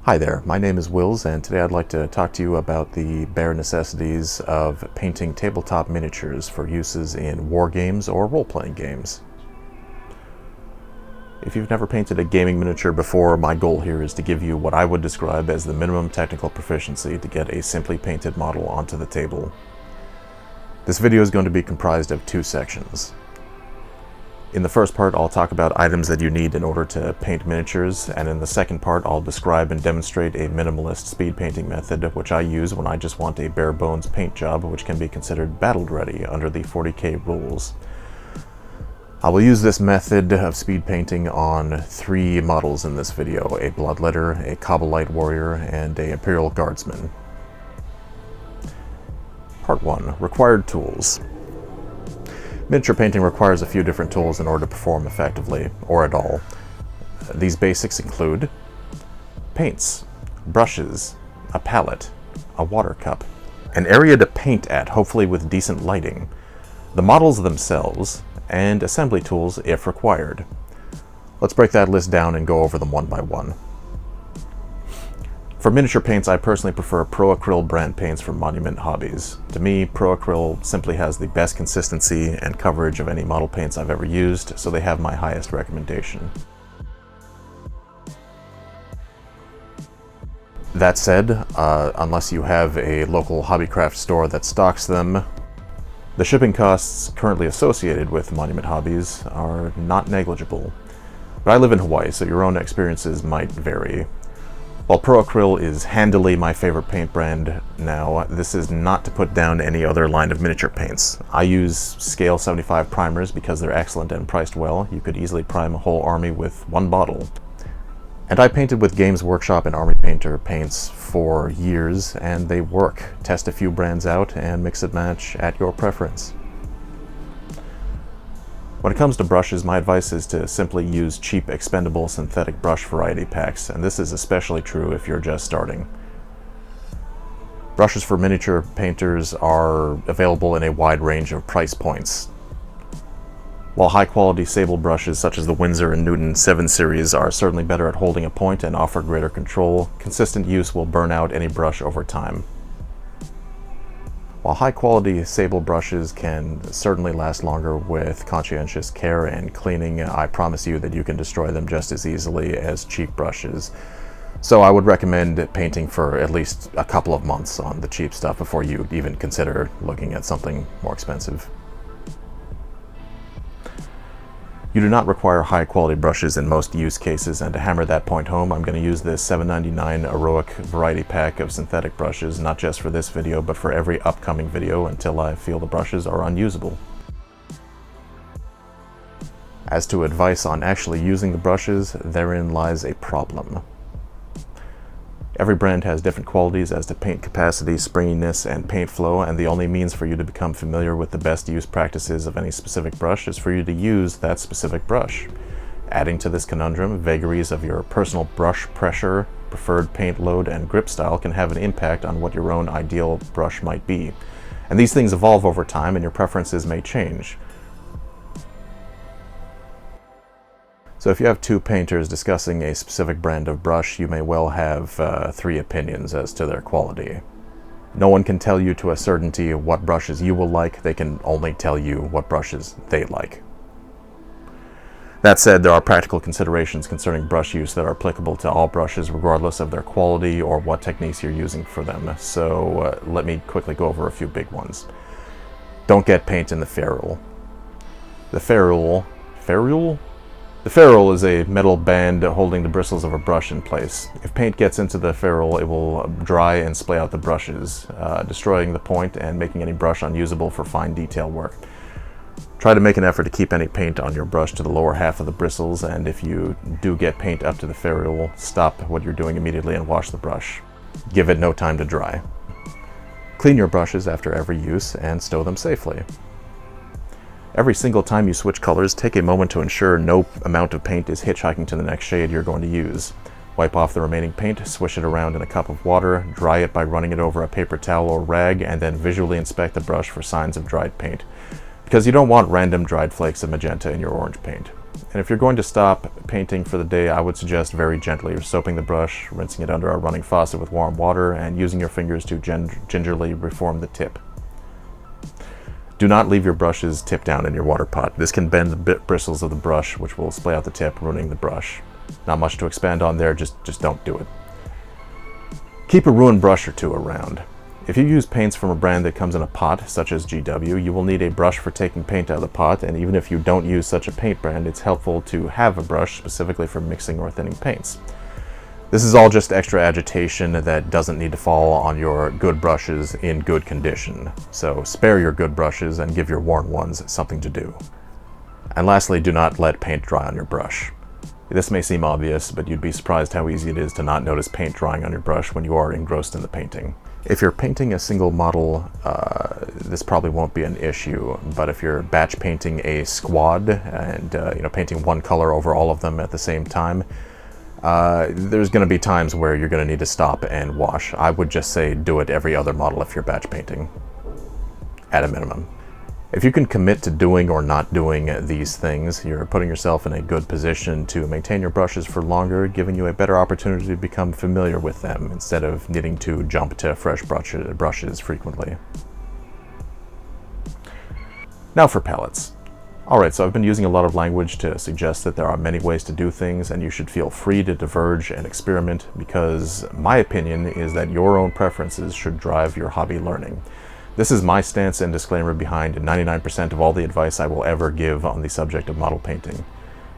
Hi there, my name is Wills, and today I'd like to talk to you about the bare necessities of painting tabletop miniatures for uses in war games or role-playing games. If you've never painted a gaming miniature before, my goal here is to give you what I would describe as the minimum technical proficiency to get a simply painted model onto the table. This video is going to be comprised of two sections. In the first part, I'll talk about items that you need in order to paint miniatures, and in the second part, I'll describe and demonstrate a minimalist speed painting method, which I use when I just want a bare bones paint job, which can be considered battle ready under the 40K rules. I will use this method of speed painting on 3 models in this video: a Bloodletter, a Kabalite Warrior, and a Imperial Guardsman. Part 1. Required tools. Miniature painting requires a few different tools in order to perform effectively, or at all. These basics include paints, brushes, a palette, a water cup, an area to paint at, hopefully with decent lighting, the models themselves, and assembly tools if required. Let's break that list down and go over them one by one. For miniature paints, I personally prefer Pro Acryl brand paints from Monument Hobbies. To me, Pro Acryl simply has the best consistency and coverage of any model paints I've ever used, so they have my highest recommendation. That said, unless you have a local hobbycraft store that stocks them, the shipping costs currently associated with Monument Hobbies are not negligible. But I live in Hawaii, so your own experiences might vary. While Pro Acryl is handily my favorite paint brand now, this is not to put down any other line of miniature paints. I use scale 75 primers because they're excellent and priced well. You could easily prime a whole army with one bottle. And I painted with Games Workshop and Army Painter paints for years, and they work. Test a few brands out and mix and match at your preference. When it comes to brushes, my advice is to simply use cheap, expendable synthetic brush variety packs, and this is especially true if you're just starting. Brushes for miniature painters are available in a wide range of price points. While high-quality sable brushes such as the Winsor & Newton 7 series are certainly better at holding a point and offer greater control, consistent use will burn out any brush over time. While high-quality sable brushes can certainly last longer with conscientious care and cleaning, I promise you that you can destroy them just as easily as cheap brushes. So I would recommend painting for at least a couple of months on the cheap stuff before you even consider looking at something more expensive. You do not require high-quality brushes in most use cases, and to hammer that point home, I'm going to use this $7.99 Heroic variety pack of synthetic brushes, not just for this video, but for every upcoming video until I feel the brushes are unusable. As to advice on actually using the brushes, therein lies a problem. Every brand has different qualities as to paint capacity, springiness, and paint flow, and the only means for you to become familiar with the best use practices of any specific brush is for you to use that specific brush. Adding to this conundrum, vagaries of your personal brush pressure, preferred paint load, and grip style can have an impact on what your own ideal brush might be. And these things evolve over time, and your preferences may change. So if you have 2 painters discussing a specific brand of brush, you may well have 3 opinions as to their quality. No one can tell you to a certainty what brushes you will like, they can only tell you what brushes they like. That said, there are practical considerations concerning brush use that are applicable to all brushes regardless of their quality or what techniques you're using for them, so let me quickly go over a few big ones. Don't get paint in the ferrule. The ferrule is a metal band holding the bristles of a brush in place. If paint gets into the ferrule, it will dry and splay out the brushes, destroying the point and making any brush unusable for fine detail work. Try to make an effort to keep any paint on your brush to the lower half of the bristles, and if you do get paint up to the ferrule, stop what you're doing immediately and wash the brush. Give it no time to dry. Clean your brushes after every use and stow them safely. Every single time you switch colors, take a moment to ensure no amount of paint is hitchhiking to the next shade you're going to use. Wipe off the remaining paint, swish it around in a cup of water, dry it by running it over a paper towel or rag, and then visually inspect the brush for signs of dried paint, because you don't want random dried flakes of magenta in your orange paint. And if you're going to stop painting for the day, I would suggest very gently soaping the brush, rinsing it under a running faucet with warm water, and using your fingers to gingerly reform the tip. Do not leave your brushes tip down in your water pot. This can bend the bristles of the brush, which will splay out the tip, ruining the brush. Not much to expand on there, just don't do it. Keep a ruined brush or two around. If you use paints from a brand that comes in a pot, such as GW, you will need a brush for taking paint out of the pot, and even if you don't use such a paint brand, it's helpful to have a brush specifically for mixing or thinning paints. This is all just extra agitation that doesn't need to fall on your good brushes in good condition. So spare your good brushes and give your worn ones something to do. And lastly, do not let paint dry on your brush. This may seem obvious, but you'd be surprised how easy it is to not notice paint drying on your brush when you are engrossed in the painting. If you're painting a single model, this probably won't be an issue, but if you're batch painting a squad and painting one color over all of them at the same time, there's going to be times where you're going to need to stop and wash. I would just say do it every other model if you're batch painting, at a minimum. If you can commit to doing or not doing these things, you're putting yourself in a good position to maintain your brushes for longer, giving you a better opportunity to become familiar with them instead of needing to jump to fresh brushes frequently. Now for palettes. Alright, so I've been using a lot of language to suggest that there are many ways to do things and you should feel free to diverge and experiment, because my opinion is that your own preferences should drive your hobby learning. This is my stance and disclaimer behind 99% of all the advice I will ever give on the subject of model painting.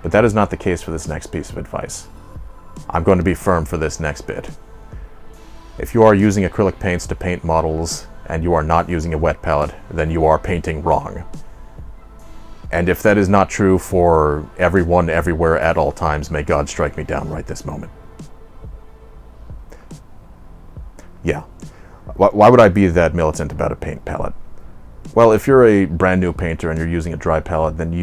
But that is not the case for this next piece of advice. I'm going to be firm for this next bit. If you are using acrylic paints to paint models and you are not using a wet palette, then you are painting wrong. And if that is not true for everyone, everywhere, at all times, may God strike me down right this moment. Yeah. Why would I be that militant about a paint palette? Well, if you're a brand new painter and you're using a dry palette, then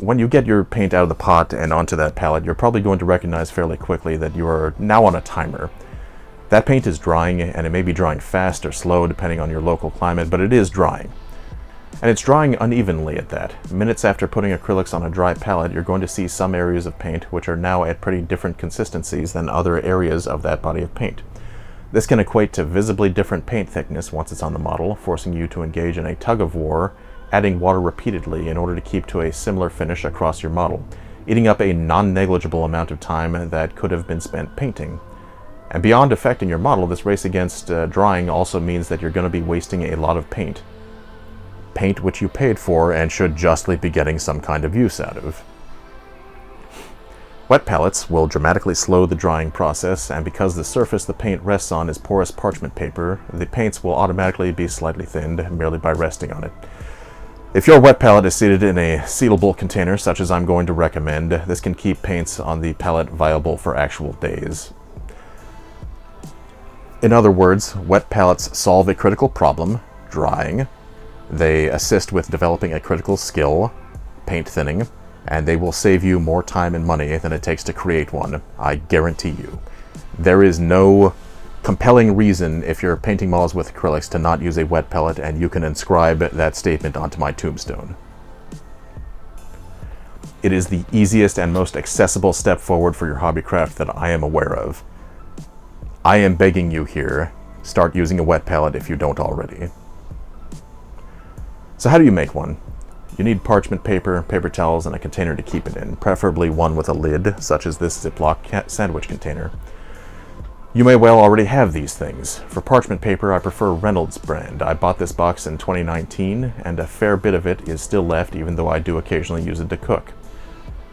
when you get your paint out of the pot and onto that palette, you're probably going to recognize fairly quickly that you are now on a timer. That paint is drying, and it may be drying fast or slow depending on your local climate, but it is drying. And it's drying unevenly at that. Minutes after putting acrylics on a dry palette, you're going to see some areas of paint which are now at pretty different consistencies than other areas of that body of paint. This can equate to visibly different paint thickness once it's on the model, forcing you to engage in a tug-of-war, adding water repeatedly in order to keep to a similar finish across your model, eating up a non-negligible amount of time that could have been spent painting. And beyond affecting your model, this race against drying also means that you're going to be wasting a lot of paint. Paint which you paid for and should justly be getting some kind of use out of. Wet palettes will dramatically slow the drying process, and because the surface the paint rests on is porous parchment paper, the paints will automatically be slightly thinned merely by resting on it. If your wet palette is seated in a sealable container, such as I'm going to recommend, this can keep paints on the palette viable for actual days. In other words, wet palettes solve a critical problem, drying. They assist with developing a critical skill, paint thinning, and they will save you more time and money than it takes to create one, I guarantee you. There is no compelling reason, if you're painting models with acrylics, to not use a wet palette, and you can inscribe that statement onto my tombstone. It is the easiest and most accessible step forward for your hobby craft that I am aware of. I am begging you here, start using a wet palette if you don't already. So how do you make one? You need parchment paper, paper towels, and a container to keep it in, preferably one with a lid, such as this Ziploc sandwich container. You may well already have these things. For parchment paper, I prefer Reynolds brand. I bought this box in 2019, and a fair bit of it is still left, even though I do occasionally use it to cook.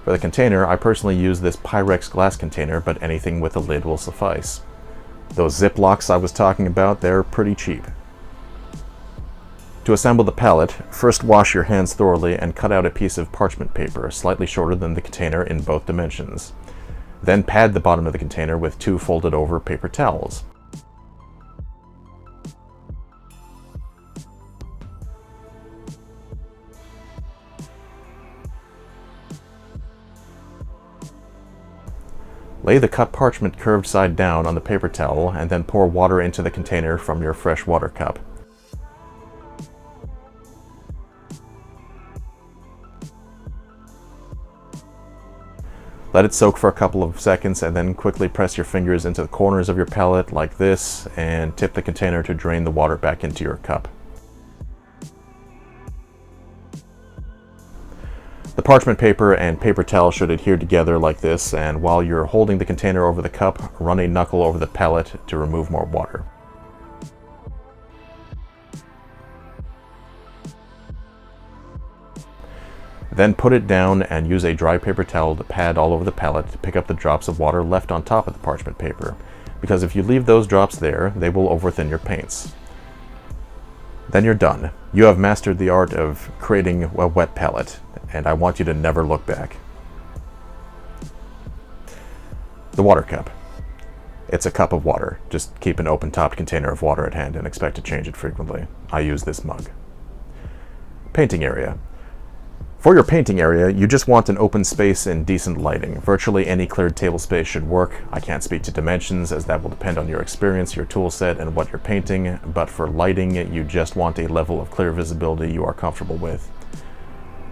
For the container, I personally use this Pyrex glass container, but anything with a lid will suffice. Those Ziplocs I was talking about, they're pretty cheap. To assemble the palette, first wash your hands thoroughly and cut out a piece of parchment paper, slightly shorter than the container in both dimensions. Then pad the bottom of the container with 2 folded over paper towels. Lay the cut parchment curved side down on the paper towel and then pour water into the container from your fresh water cup. Let it soak for a couple of seconds and then quickly press your fingers into the corners of your palette like this and tip the container to drain the water back into your cup. The parchment paper and paper towel should adhere together like this, and while you're holding the container over the cup, run a knuckle over the palette to remove more water. Then put it down and use a dry paper towel to pad all over the palette to pick up the drops of water left on top of the parchment paper, because if you leave those drops there, they will overthin your paints. Then you're done. You have mastered the art of creating a wet palette, and I want you to never look back. The water cup. It's a cup of water. Just keep an open-topped container of water at hand and expect to change it frequently. I use this mug. Painting area. For your painting area, you just want an open space and decent lighting. Virtually any cleared table space should work. I can't speak to dimensions, as that will depend on your experience, your tool set, and what you're painting, but for lighting, you just want a level of clear visibility you are comfortable with.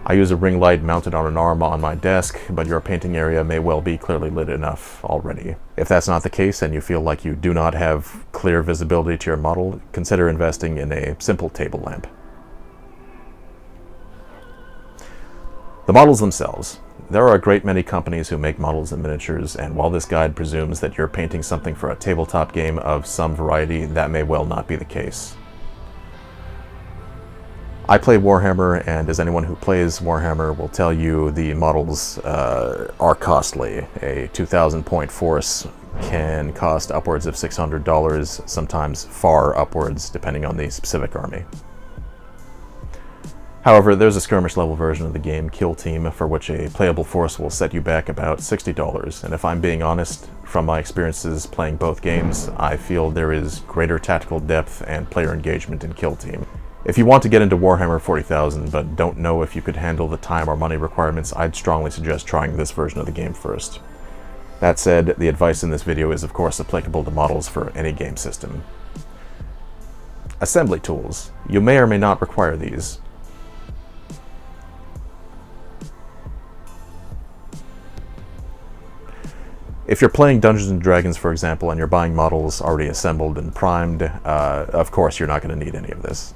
I use a ring light mounted on an arm on my desk, but your painting area may well be clearly lit enough already. If that's not the case and you feel like you do not have clear visibility to your model, consider investing in a simple table lamp. The models themselves. There are a great many companies who make models and miniatures, and while this guide presumes that you're painting something for a tabletop game of some variety, that may well not be the case. I play Warhammer, and as anyone who plays Warhammer will tell you, the models are costly. A 2,000 point force can cost upwards of $600, sometimes far upwards, depending on the specific army. However, there's a skirmish level version of the game, Kill Team, for which a playable force will set you back about $60. And if I'm being honest, from my experiences playing both games, I feel there is greater tactical depth and player engagement in Kill Team. If you want to get into Warhammer 40,000 but don't know if you could handle the time or money requirements, I'd strongly suggest trying this version of the game first. That said, the advice in this video is of course applicable to models for any game system. Assembly tools. You may or may not require these. If you're playing Dungeons & Dragons, for example, and you're buying models already assembled and primed, of course you're not going to need any of this.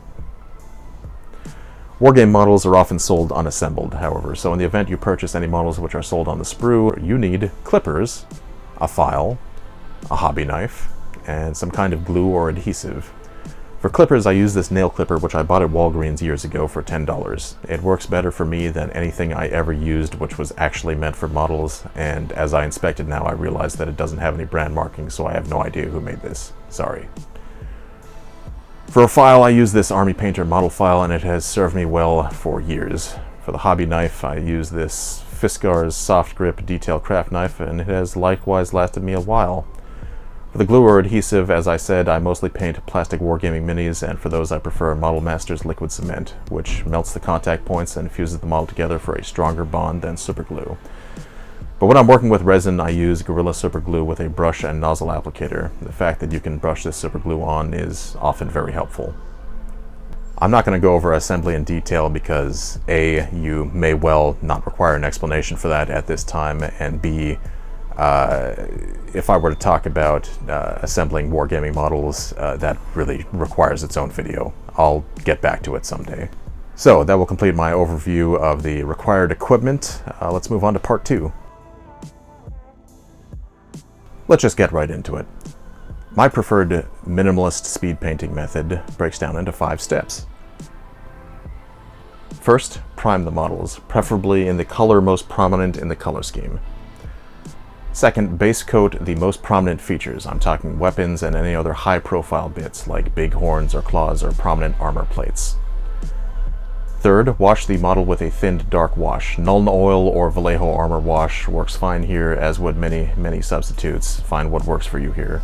Wargame models are often sold unassembled, however, so in the event you purchase any models which are sold on the sprue, you need clippers, a file, a hobby knife, and some kind of glue or adhesive. For clippers, I use this nail clipper which I bought at Walgreens years ago for $10. It works better for me than anything I ever used which was actually meant for models, and as I inspected now I realized that it doesn't have any brand marking, so I have no idea who made this. Sorry. For a file, I use this Army Painter model file, and it has served me well for years. For the hobby knife, I use this Fiskars soft grip detail craft knife, and it has likewise lasted me a while. For the glue or adhesive, as I said, I mostly paint plastic wargaming minis, and for those I prefer Model Master's liquid cement, which melts the contact points and fuses the model together for a stronger bond than super glue. But when I'm working with resin, I use Gorilla Super Glue with a brush and nozzle applicator. The fact that you can brush this super glue on is often very helpful. I'm not going to go over assembly in detail because A, you may well not require an explanation for that at this time, and B, if I were to talk about assembling wargaming models, that really requires its own video. I'll get back to it someday. So that will complete my overview of the required equipment. Let's move on to part 2. Let's just get right into it. My preferred minimalist speed painting method breaks down into 5 steps. First, prime the models, preferably in the color most prominent in the color scheme. Second, base coat the most prominent features. I'm talking weapons and any other high-profile bits like big horns or claws or prominent armor plates. Third, wash the model with a thinned dark wash. Nuln Oil or Vallejo Armor Wash works fine here, as would many substitutes. Find what works for you here.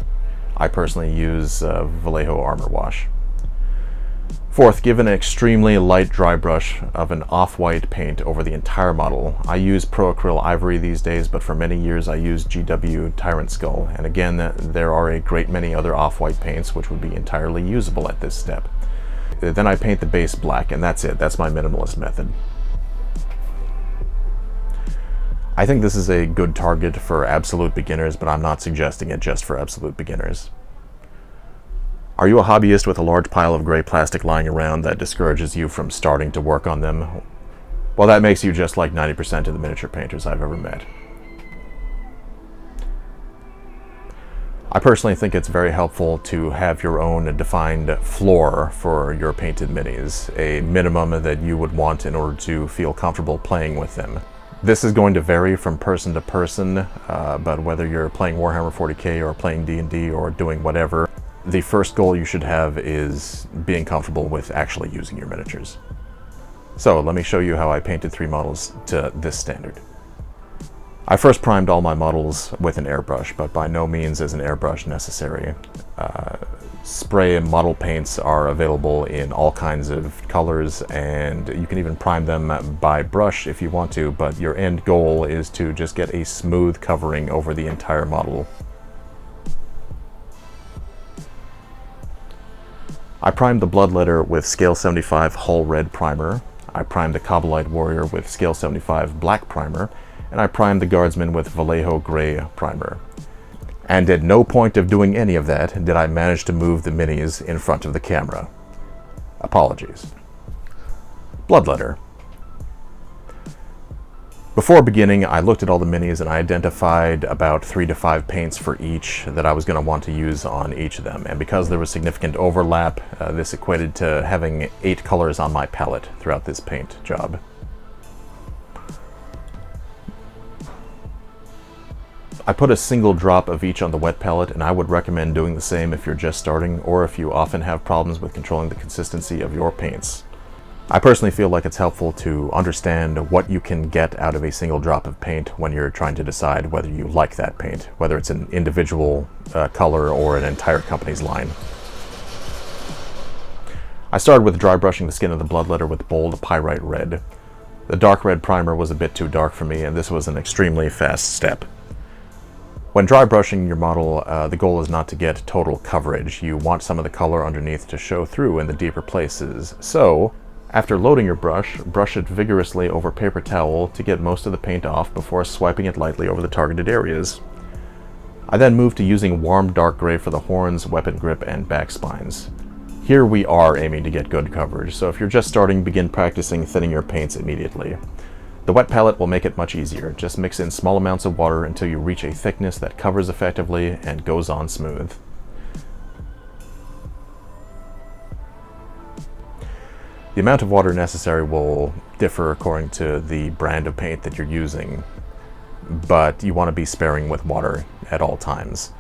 I personally use Vallejo Armor Wash. Fourth, give an extremely light dry brush of an off-white paint over the entire model. I use Pro Acryl Ivory these days, but for many years I used GW Tyrant Skull. And again, there are a great many other off-white paints which would be entirely usable at this step. Then I paint the base black, and that's it. That's my minimalist method. I think this is a good target for absolute beginners, but I'm not suggesting it just for absolute beginners. Are you a hobbyist with a large pile of gray plastic lying around that discourages you from starting to work on them? Well, that makes you just like 90% of the miniature painters I've ever met. I personally think it's very helpful to have your own defined floor for your painted minis, a minimum that you would want in order to feel comfortable playing with them. This is going to vary from person to person, but whether you're playing Warhammer 40k or playing D&D or doing whatever, the first goal you should have is being comfortable with actually using your miniatures. So let me show you how I painted 3 models to this standard. I first primed all my models with an airbrush, but by no means is an airbrush necessary. Spray and model paints are available in all kinds of colors, and you can even prime them by brush if you want to, but your end goal is to just get a smooth covering over the entire model. I primed the Bloodletter with Scale 75 Hull Red Primer. I primed the Kabalite Warrior with Scale 75 Black Primer, and I primed the Guardsman with Vallejo Gray Primer. And at no point of doing any of that did I manage to move the minis in front of the camera. Apologies. Bloodletter. Before beginning, I looked at all the minis and I identified about 3 to 5 paints for each that I was going to want to use on each of them. And because there was significant overlap, this equated to having 8 colors on my palette throughout this paint job. I put a single drop of each on the wet palette, and I would recommend doing the same if you're just starting or if you often have problems with controlling the consistency of your paints. I personally feel like it's helpful to understand what you can get out of a single drop of paint when you're trying to decide whether you like that paint, whether it's an individual color or an entire company's line. I started with dry brushing the skin of the Bloodletter with bold pyrite red. The dark red primer was a bit too dark for me, and this was an extremely fast step. When dry brushing your model, the goal is not to get total coverage. You want some of the color underneath to show through in the deeper places. So, after loading your brush, brush it vigorously over paper towel to get most of the paint off before swiping it lightly over the targeted areas. I then moved to using warm dark gray for the horns, weapon grip, and back spines. Here we are aiming to get good coverage, so if you're just starting, begin practicing thinning your paints immediately. The wet palette will make it much easier. Just mix in small amounts of water until you reach a thickness that covers effectively and goes on smooth. The amount of water necessary will differ according to the brand of paint that you're using, but you want to be sparing with water at all times.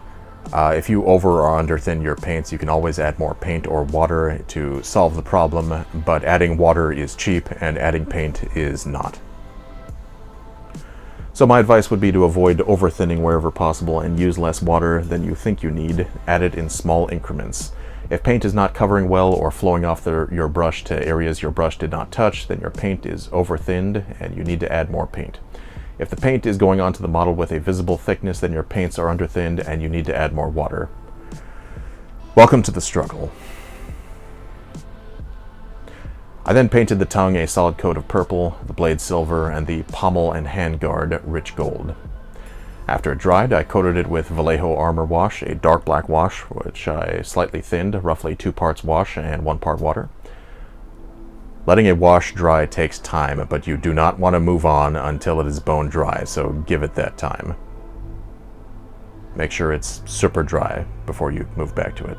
If you over or under thin your paints, you can always add more paint or water to solve the problem, but adding water is cheap and adding paint is not. So my advice would be to avoid over-thinning wherever possible and use less water than you think you need. Add it in small increments. If paint is not covering well or flowing off your brush to areas your brush did not touch, then your paint is over-thinned and you need to add more paint. If the paint is going onto the model with a visible thickness, then your paints are under-thinned and you need to add more water. Welcome to the struggle. I then painted the tongue a solid coat of purple, the blade silver, and the pommel and handguard rich gold. After it dried, I coated it with Vallejo Armor Wash, a dark black wash, which I slightly thinned, roughly 2 parts wash and 1 part water. Letting a wash dry takes time, but you do not want to move on until it is bone dry, so give it that time. Make sure it's super dry before you move back to it.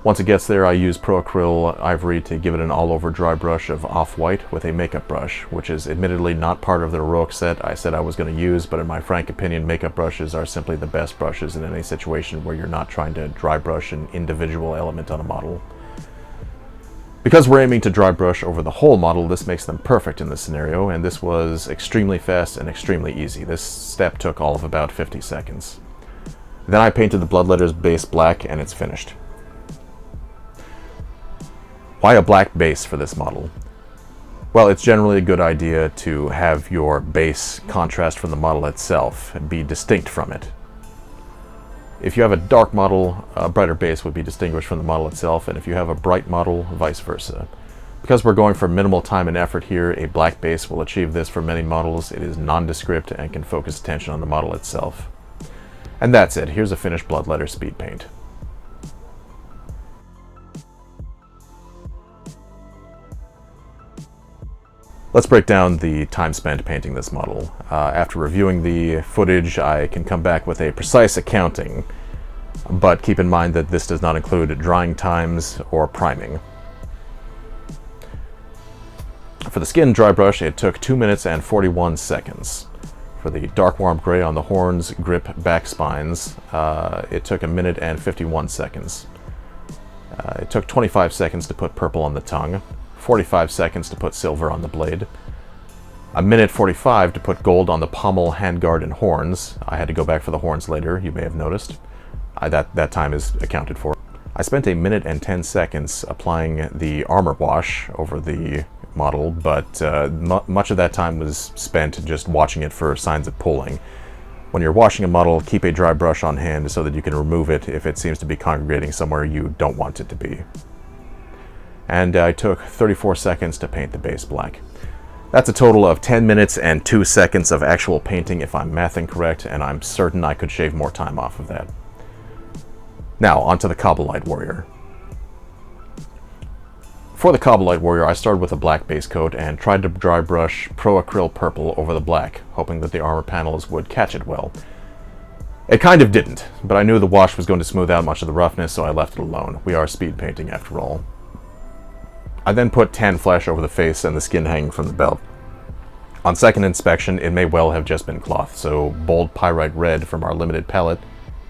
Once it gets there, I use Pro-Acryl Ivory to give it an all-over dry brush of off-white with a makeup brush, which is admittedly not part of the heroic set I said I was going to use, but in my frank opinion, makeup brushes are simply the best brushes in any situation where you're not trying to dry brush an individual element on a model. Because we're aiming to dry brush over the whole model, this makes them perfect in this scenario, and this was extremely fast and extremely easy. This step took all of about 50 seconds. Then I painted the Bloodletter's base black, and it's finished. Why a black base for this model? Well, it's generally a good idea to have your base contrast from the model itself and be distinct from it. If you have a dark model, a brighter base would be distinguished from the model itself, and if you have a bright model, vice versa. Because we're going for minimal time and effort here, a black base will achieve this for many models. It is nondescript and can focus attention on the model itself. And that's it. Here's a finished Bloodletter speed paint. Let's break down the time spent painting this model. After reviewing the footage, I can come back with a precise accounting, but keep in mind that this does not include drying times or priming. For the skin dry brush, it took 2 minutes and 41 seconds. For the dark warm gray on the horns, grip, back spines, it took 1 minute and 51 seconds. It took 25 seconds to put purple on the tongue, 45 seconds to put silver on the blade, 1 minute 45 to put gold on the pommel, handguard, and horns. I had to go back for the horns later, you may have noticed. That time is accounted for. I spent 1 minute and 10 seconds applying the armor wash over the model, but much of that time was spent just watching it for signs of pulling. When you're washing a model, keep a dry brush on hand so that you can remove it if it seems to be congregating somewhere you don't want it to be. And I took 34 seconds to paint the base black. That's a total of 10 minutes and 2 seconds of actual painting if I'm mathing correct, and I'm certain I could shave more time off of that. Now, onto the Kabalite Warrior. For the Kabalite Warrior, I started with a black base coat and tried to dry brush Pro Acryl Purple over the black, hoping that the armor panels would catch it well. It kind of didn't, but I knew the wash was going to smooth out much of the roughness, so I left it alone. We are speed painting after all. I then put tan flesh over the face and the skin hanging from the belt. On second inspection, it may well have just been cloth, so bold pyrite red from our limited palette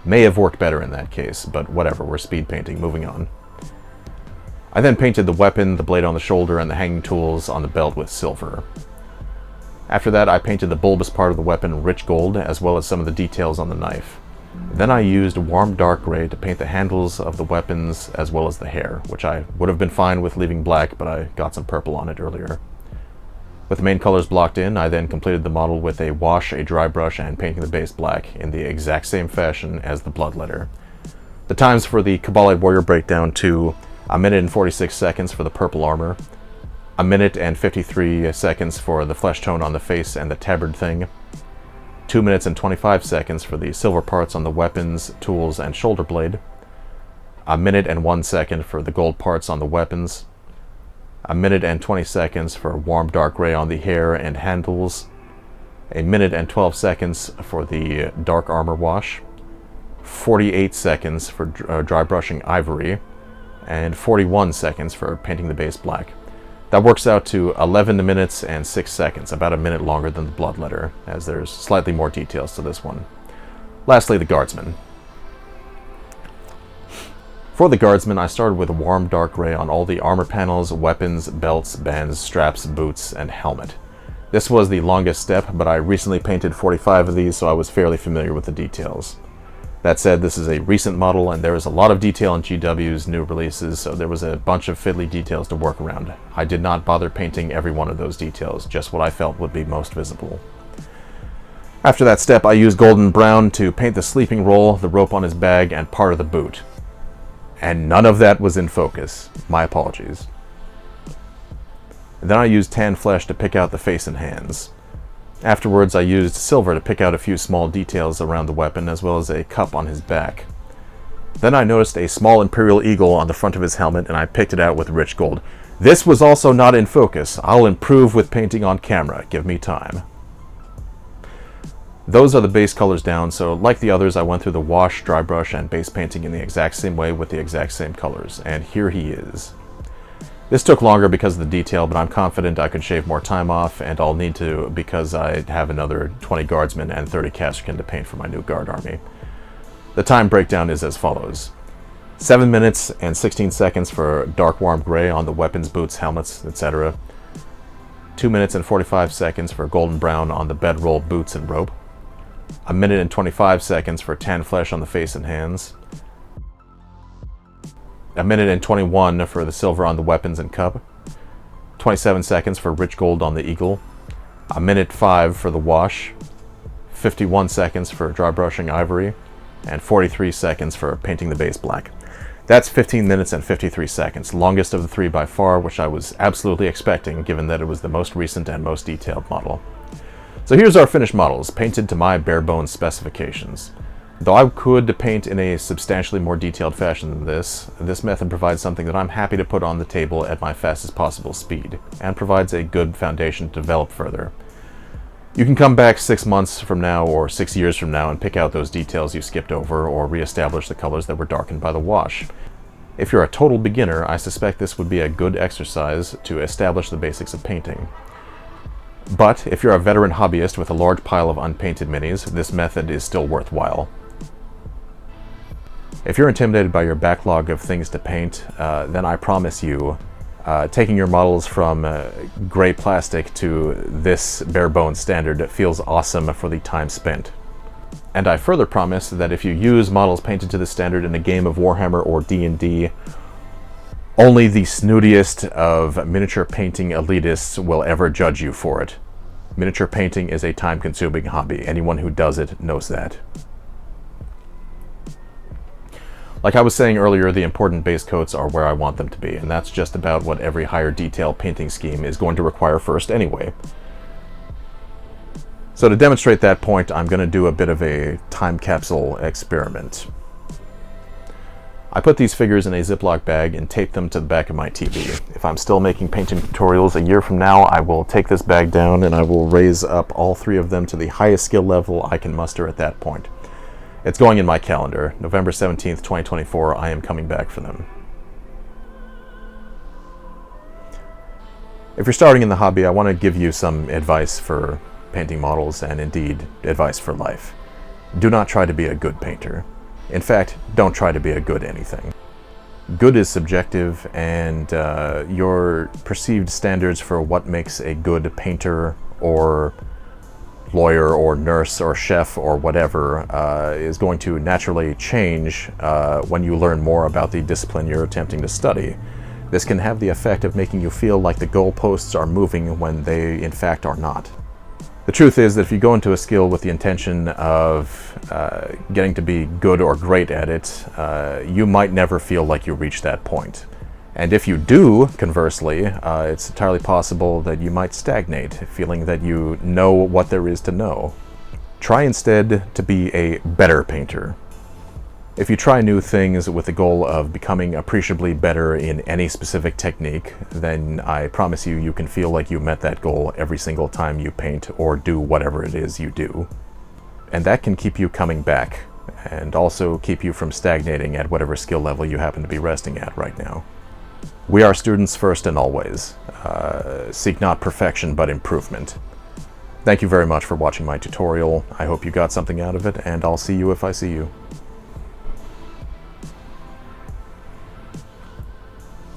may have worked better in that case, but whatever, we're speed painting, moving on. I then painted the weapon, the blade on the shoulder, and the hanging tools on the belt with silver. After that, I painted the bulbous part of the weapon rich gold, as well as some of the details on the knife. Then I used warm dark gray to paint the handles of the weapons as well as the hair, which I would have been fine with leaving black, but I got some purple on it earlier. With the main colors blocked in, I then completed the model with a wash, a dry brush, and painting the base black in the exact same fashion as the Bloodletter. The times for the Kabalite Warrior break down to 1 minute and 46 seconds for the purple armor, 1 minute and 53 seconds for the flesh tone on the face and the tabard thing, 2 minutes and 25 seconds for the silver parts on the weapons, tools, and shoulder blade, 1 minute and 1 second for the gold parts on the weapons, 1 minute and 20 seconds for warm dark gray on the hair and handles, 1 minute and 12 seconds for the dark armor wash, 48 seconds for dry brushing ivory, and 41 seconds for painting the base black. That works out to 11 minutes and 6 seconds, about a minute longer than the Bloodletter, as there's slightly more details to this one. Lastly, the Guardsman. For the Guardsman, I started with a warm dark gray on all the armor panels, weapons, belts, bands, straps, boots, and helmet. This was the longest step, but I recently painted 45 of these, so I was fairly familiar with the details. That said, this is a recent model, and there is a lot of detail in GW's new releases, so there was a bunch of fiddly details to work around. I did not bother painting every one of those details, just what I felt would be most visible. After that step, I used golden brown to paint the sleeping roll, the rope on his bag, and part of the boot. And none of that was in focus. My apologies. Then I used tan flesh to pick out the face and hands. Afterwards, I used silver to pick out a few small details around the weapon, as well as a cup on his back. Then I noticed a small imperial eagle on the front of his helmet, and I picked it out with rich gold. This was also not in focus. I'll improve with painting on camera. Give me time. Those are the base colors down, so like the others, I went through the wash, dry brush, and base painting in the exact same way with the exact same colors. And here he is. This took longer because of the detail, but I'm confident I could shave more time off, and I'll need to because I have another 20 Guardsmen and 30 Casterkin to paint for my new Guard army. The time breakdown is as follows. 7 minutes and 16 seconds for dark warm gray on the weapons, boots, helmets, etc. 2 minutes and 45 seconds for golden brown on the bedroll, boots, and rope. 1 minute and 25 seconds for tan flesh on the face and hands. 1 minute and 21 for the silver on the weapons and cup. 27 seconds for rich gold on the eagle. 1 minute 5 for the wash. 51 seconds for dry brushing ivory. And 43 seconds for painting the base black. That's 15 minutes and 53 seconds, longest of the three by far, which I was absolutely expecting given that it was the most recent and most detailed model. So here's our finished models, painted to my bare bones specifications. Though I could paint in a substantially more detailed fashion than this method provides something that I'm happy to put on the table at my fastest possible speed, and provides a good foundation to develop further. You can come back 6 months from now or 6 years from now and pick out those details you skipped over or reestablish the colors that were darkened by the wash. If you're a total beginner, I suspect this would be a good exercise to establish the basics of painting. But if you're a veteran hobbyist with a large pile of unpainted minis, this method is still worthwhile. If you're intimidated by your backlog of things to paint, then I promise you, taking your models from gray plastic to this bare bones standard feels awesome for the time spent. And I further promise that if you use models painted to the standard in a game of Warhammer or D&D, only the snootiest of miniature painting elitists will ever judge you for it. Miniature painting is a time-consuming hobby. Anyone who does it knows that. Like I was saying earlier, the important base coats are where I want them to be, and that's just about what every higher detail painting scheme is going to require first anyway. So to demonstrate that point, I'm going to do a bit of a time capsule experiment. I put these figures in a Ziploc bag and tape them to the back of my TV. If I'm still making painting tutorials a year from now, I will take this bag down and I will raise up all three of them to the highest skill level I can muster at that point. It's going in my calendar. November 17th, 2024, I am coming back for them. If you're starting in the hobby, I want to give you some advice for painting models, and indeed, advice for life. Do not try to be a good painter. In fact, don't try to be a good anything. Good is subjective, and your perceived standards for what makes a good painter or lawyer or nurse or chef or whatever is going to naturally change when you learn more about the discipline you're attempting to study. This can have the effect of making you feel like the goalposts are moving when they in fact are not. The truth is that if you go into a skill with the intention of getting to be good or great at it, you might never feel like you reach that point. And if you do, conversely, it's entirely possible that you might stagnate, feeling that you know what there is to know. Try instead to be a better painter. If you try new things with the goal of becoming appreciably better in any specific technique, then I promise you, you can feel like you met that goal every single time you paint or do whatever it is you do. And that can keep you coming back, and also keep you from stagnating at whatever skill level you happen to be resting at right now. We are students first and always. Seek not perfection, but improvement. Thank you very much for watching my tutorial. I hope you got something out of it, and I'll see you if I see you.